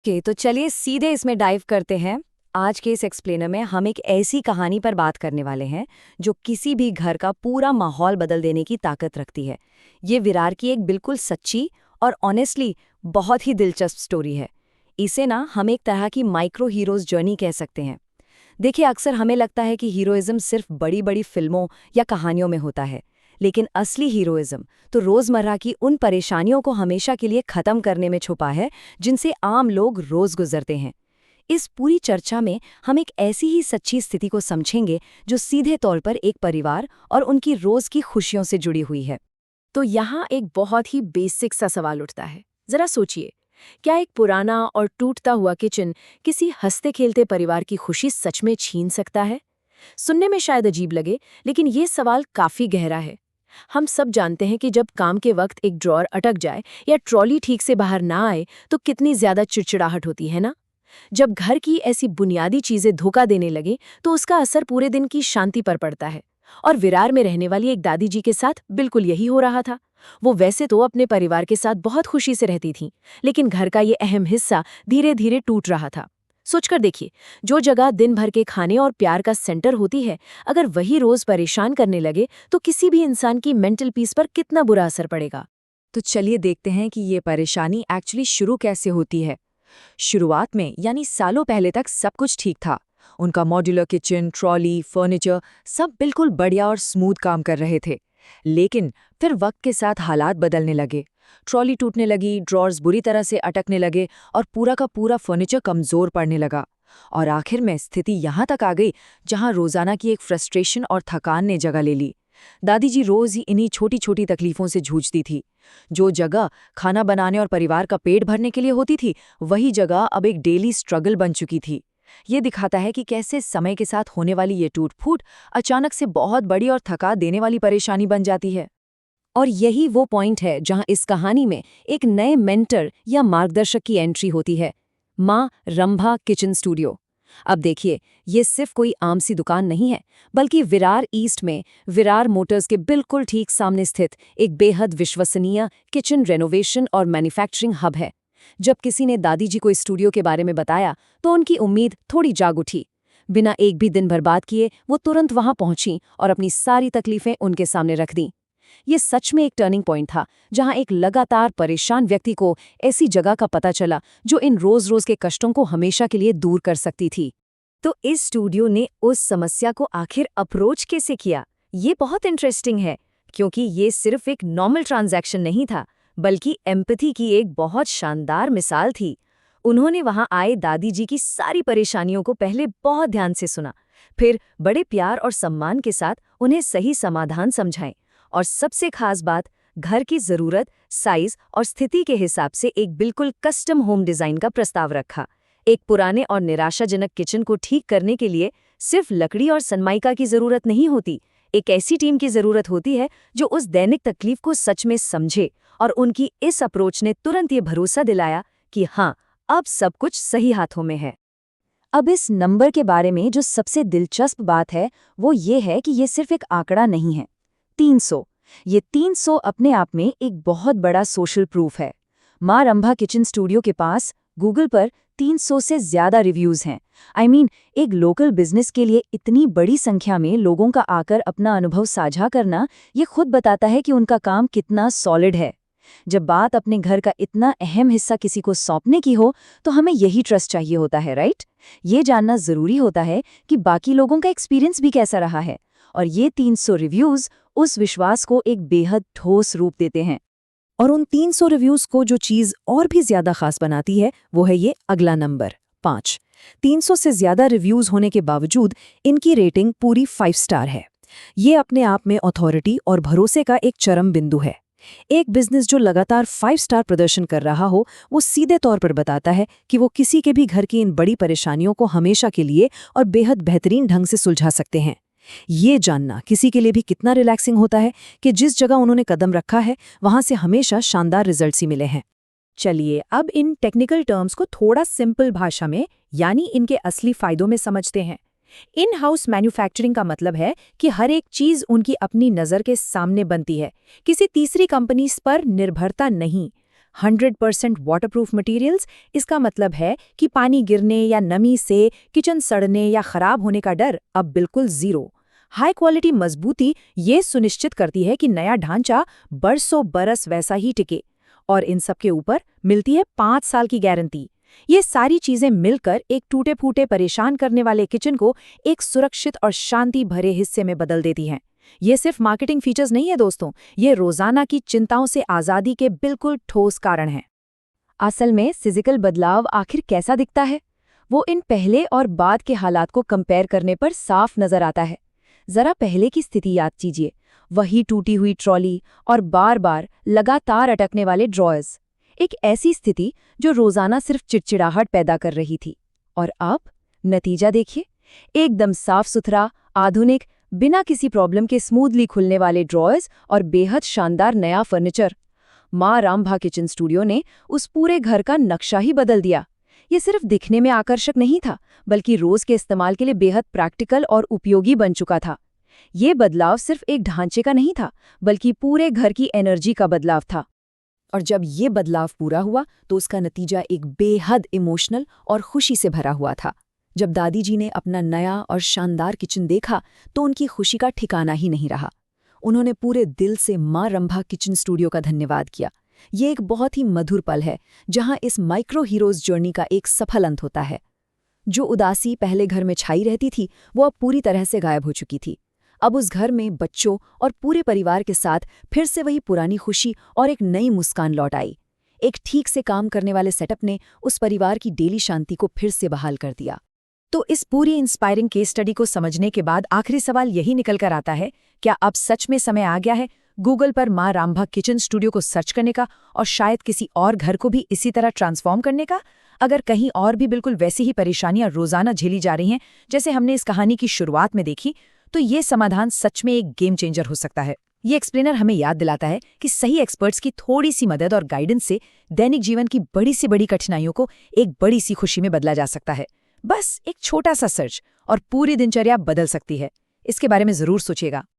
तो चलिए सीधे इसमें डाइव करते हैं। आज के इस एक्सप्लेनर में हम एक ऐसी कहानी पर बात करने वाले हैं जो किसी भी घर का पूरा माहौल बदल देने की ताकत रखती है। ये विरार की एक बिल्कुल सच्ची और ऑनेस्टली बहुत ही दिलचस्प स्टोरी है। इसे ना हम एक तरह की माइक्रो हीरोज जर्नी कह सकते हैं। देखिए, अक्सर हमें लगता है कि हीरोइज्म सिर्फ बड़ी बड़ी फिल्मों या कहानियों में होता है, लेकिन असली हीरोइज्म तो रोजमर्रा की उन परेशानियों को हमेशा के लिए खत्म करने में छुपा है जिनसे आम लोग रोज गुजरते हैं। इस पूरी चर्चा में हम एक ऐसी ही सच्ची स्थिति को समझेंगे जो सीधे तौर पर एक परिवार और उनकी रोज की खुशियों से जुड़ी हुई है। तो यहाँ एक बहुत ही बेसिक सा सवाल उठता है। जरा सोचिए, क्या एक पुराना और टूटता हुआ किचन किसी हंसते खेलते परिवार की खुशी सच में छीन सकता है? सुनने में शायद अजीब लगे, लेकिन ये सवाल काफी गहरा है। हम सब जानते हैं कि जब काम के वक्त एक ड्रॉअर अटक जाए या ट्रॉली ठीक से बाहर ना आए तो कितनी ज्यादा चिड़चिड़ाहट होती है ना। जब घर की ऐसी बुनियादी चीजें धोखा देने लगे तो उसका असर पूरे दिन की शांति पर पड़ता है। और विरार में रहने वाली एक दादी जी के साथ बिल्कुल यही हो रहा था। वो वैसे तो अपने परिवार के साथ बहुत खुशी से रहती थीं, लेकिन घर का ये अहम हिस्सा धीरे धीरे टूट रहा था। सोचकर देखिए, जो जगह दिन भर के खाने और प्यार का सेंटर होती है, अगर वही रोज परेशान करने लगे तो किसी भी इंसान की मेंटल पीस पर कितना बुरा असर पड़ेगा। तो चलिए देखते हैं कि ये परेशानी एक्चुअली शुरू कैसे होती है। शुरुआत में यानी सालों पहले तक सब कुछ ठीक था। उनका मॉड्यूलर किचन, ट्रॉली, फर्नीचर सब बिल्कुल बढ़िया और स्मूथ काम कर रहे थे। लेकिन फिर वक्त के साथ हालात बदलने लगे। ट्रॉली टूटने लगी, ड्रॉर्स बुरी तरह से अटकने लगे और पूरा का पूरा फर्नीचर कमजोर पड़ने लगा। और आखिर में स्थिति यहाँ तक आ गई जहाँ रोजाना की एक फ्रस्ट्रेशन और थकान ने जगह ले ली। दादी जी रोज ही इन्हीं छोटी छोटी तकलीफों से जूझती थी। जो जगह खाना बनाने और परिवार का पेट भरने के लिए होती थी, वही जगह अब एक डेली स्ट्रगल बन चुकी थी। ये दिखाता है कि कैसे समय के साथ होने वाली ये टूट-फूट अचानक से बहुत बड़ी और थका देने वाली परेशानी बन जाती है। और यही वो पॉइंट है जहां इस कहानी में एक नए मेंटर या मार्गदर्शक की एंट्री होती है। माँ रंभा किचन स्टूडियो। अब देखिए, ये सिर्फ कोई आम सी दुकान नहीं है, बल्कि विरार ईस्ट में विरार मोटर्स के बिल्कुल ठीक सामने स्थित एक बेहद विश्वसनीय किचन रेनोवेशन और मैन्युफैक्चरिंग हब है। जब किसी ने दादी जी को इस स्टूडियो के बारे में बताया तो उनकी उम्मीद थोड़ी जाग उठी। बिना एक भी दिन बर्बाद किए वो तुरंत वहां पहुंची और अपनी सारी तकलीफें उनके सामने रख दी। ये सच में एक टर्निंग पॉइंट था, जहां एक लगातार परेशान व्यक्ति को ऐसी जगह का पता चला जो इन रोज-रोज के कष्टों को हमेशा के लिए दूर कर सकती थी। तो इस स्टूडियो ने उस समस्या को आखिर अप्रोच कैसे किया, ये बहुत इंटरेस्टिंग है, क्योंकि ये सिर्फ एक नॉर्मल ट्रांजैक्शन नहीं था, बल्कि एम्पैथी की एक बहुत शानदार मिसाल थी। उन्होंने वहां आए दादी जी की सारी परेशानियों को पहले बहुत ध्यान से सुना, फिर बड़े प्यार और सम्मान के साथ उन्हें सही समाधान समझाए, और सबसे खास बात, घर की जरूरत, साइज और स्थिति के हिसाब से एक बिल्कुल कस्टम होम डिजाइन का प्रस्ताव रखा। एक पुराने और निराशाजनक किचन को ठीक करने के लिए सिर्फ लकड़ी और सनमाइका की जरूरत नहीं होती, एक ऐसी टीम की जरूरत होती है जो उस दैनिक तकलीफ को सच में समझे। और उनकी इस अप्रोच ने तुरंत ये भरोसा दिलाया कि हाँ, अब सब कुछ सही हाथों में है। अब इस नंबर के बारे में जो सबसे दिलचस्प बात है वो ये है कि ये सिर्फ एक आंकड़ा नहीं है। 300। ये 300 अपने आप में एक बहुत बड़ा सोशल प्रूफ है। माँ रंभा किचन स्टूडियो के पास गूगल पर 300 से ज्यादा रिव्यूज हैं। एक लोकल बिजनेस के लिए इतनी बड़ी संख्या में लोगों का आकर अपना अनुभव साझा करना, ये खुद बताता है कि उनका काम कितना सॉलिड है। जब बात अपने घर का इतना अहम हिस्सा किसी को सौंपने की हो तो हमें यही ट्रस्ट चाहिए होता है, राइट? ये जानना जरूरी होता है कि बाकी लोगों का एक्सपीरियंस भी कैसा रहा है। और ये 300 रिव्यूज उस विश्वास को एक बेहद ठोस रूप देते हैं। और उन 300 रिव्यूज को जो चीज और भी ज्यादा खास बनाती है वो है ये अगला नंबर 5। 300 से ज्यादा रिव्यूज होने के बावजूद इनकी रेटिंग पूरी 5 स्टार है। ये अपने आप में अथॉरिटी और भरोसे का एक चरम बिंदु है। एक बिजनेस जो लगातार 5 स्टार प्रदर्शन कर रहा हो, वो सीधे तौर पर बताता है कि वो किसी के भी घर की इन बड़ी परेशानियों को हमेशा के लिए और बेहद बेहतरीन ढंग से सुलझा सकते हैं। ये जानना किसी के लिए भी कितना रिलैक्सिंग होता है कि जिस जगह उन्होंने कदम रखा है वहां से हमेशा शानदार रिजल्ट्स ही मिले हैं। चलिए अब इन टेक्निकल टर्म्स को थोड़ा सिंपल भाषा में यानी इनके असली फायदों में समझते हैं। इन हाउस मैन्युफैक्चरिंग का मतलब है कि हर एक चीज उनकी अपनी नज़र के सामने बनती है, किसी तीसरी कंपनी पर निर्भरता नहीं। 100% वाटरप्रूफ मटेरियल्स, इसका मतलब है कि पानी गिरने या नमी से किचन सड़ने या खराब होने का डर अब बिल्कुल जीरो। हाई क्वालिटी मजबूती ये सुनिश्चित करती है कि नया ढांचा बरसों बरस वैसा ही टिके, और इन सब के ऊपर मिलती है 5 साल की गारंटी। ये सारी चीजें मिलकर एक टूटे फूटे परेशान करने वाले किचन को एक सुरक्षित और शांति भरे हिस्से में बदल देती हैं। ये सिर्फ मार्केटिंग फीचर्स नहीं है दोस्तों, ये रोजाना की चिंताओं से आजादी के बिल्कुल ठोस कारण हैं। असल में फिजिकल बदलाव आखिर कैसा दिखता है, वो इन पहले और बाद के हालात को कंपेयर करने पर साफ नजर आता है। जरा पहले की स्थिति याद कीजिए, वही टूटी हुई ट्रॉली और बार बार लगातार अटकने वाले ड्रॉयर्स, एक ऐसी स्थिति जो रोजाना सिर्फ चिड़चिड़ाहट पैदा कर रही थी। और अब नतीजा देखिए, एकदम साफ सुथरा, आधुनिक, बिना किसी प्रॉब्लम के स्मूथली खुलने वाले ड्रॉयर्स और बेहद शानदार नया फर्नीचर। मां रामभा किचन स्टूडियो ने उस पूरे घर का नक्शा ही बदल दिया। ये सिर्फ दिखने में आकर्षक नहीं था, बल्कि रोज के इस्तेमाल के लिए बेहद प्रैक्टिकल और उपयोगी बन चुका था। ये बदलाव सिर्फ एक ढांचे का नहीं था, बल्कि पूरे घर की एनर्जी का बदलाव था। और जब ये बदलाव पूरा हुआ तो उसका नतीजा एक बेहद इमोशनल और खुशी से भरा हुआ था। जब दादी जी ने अपना नया और शानदार किचन देखा तो उनकी खुशी का ठिकाना ही नहीं रहा। उन्होंने पूरे दिल से मां रंभा किचन स्टूडियो का धन्यवाद किया। ये एक बहुत ही मधुर पल है, जहां इस माइक्रो हीरोज जर्नी का एक सफल अंत होता है। जो उदासी पहले घर में छाई रहती थी, वो अब पूरी तरह से गायब हो चुकी थी। अब उस घर में बच्चों और पूरे परिवार के साथ फिर से वही पुरानी खुशी और एक नई मुस्कान लौट आई। एक ठीक से काम करने वाले सेटअप ने उस परिवार की डेली शांति को फिर से बहाल कर दिया। तो इस पूरी इंस्पायरिंग केस स्टडी को समझने के बाद आखिरी सवाल यही निकल कर आता है, क्या अब सच में समय आ गया है गूगल पर मां रामभा किचन स्टूडियो को सर्च करने का और शायद किसी और घर को भी इसी तरह ट्रांसफॉर्म करने का? अगर कहीं और भी बिल्कुल वैसी ही परेशानियां रोजाना झेली जा रही हैं जैसे हमने इस कहानी की शुरुआत में देखी, तो ये समाधान सच में एक गेम चेंजर हो सकता है। ये एक्सप्लेनर हमें याद दिलाता है कि सही एक्सपर्ट्स की थोड़ी सी मदद और गाइडेंस से दैनिक जीवन की बड़ी से बड़ी कठिनाइयों को एक बड़ी सी खुशी में बदला जा सकता है। बस एक छोटा सा सर्च और पूरी दिनचर्या बदल सकती है। इसके बारे में जरूर सोचिएगा।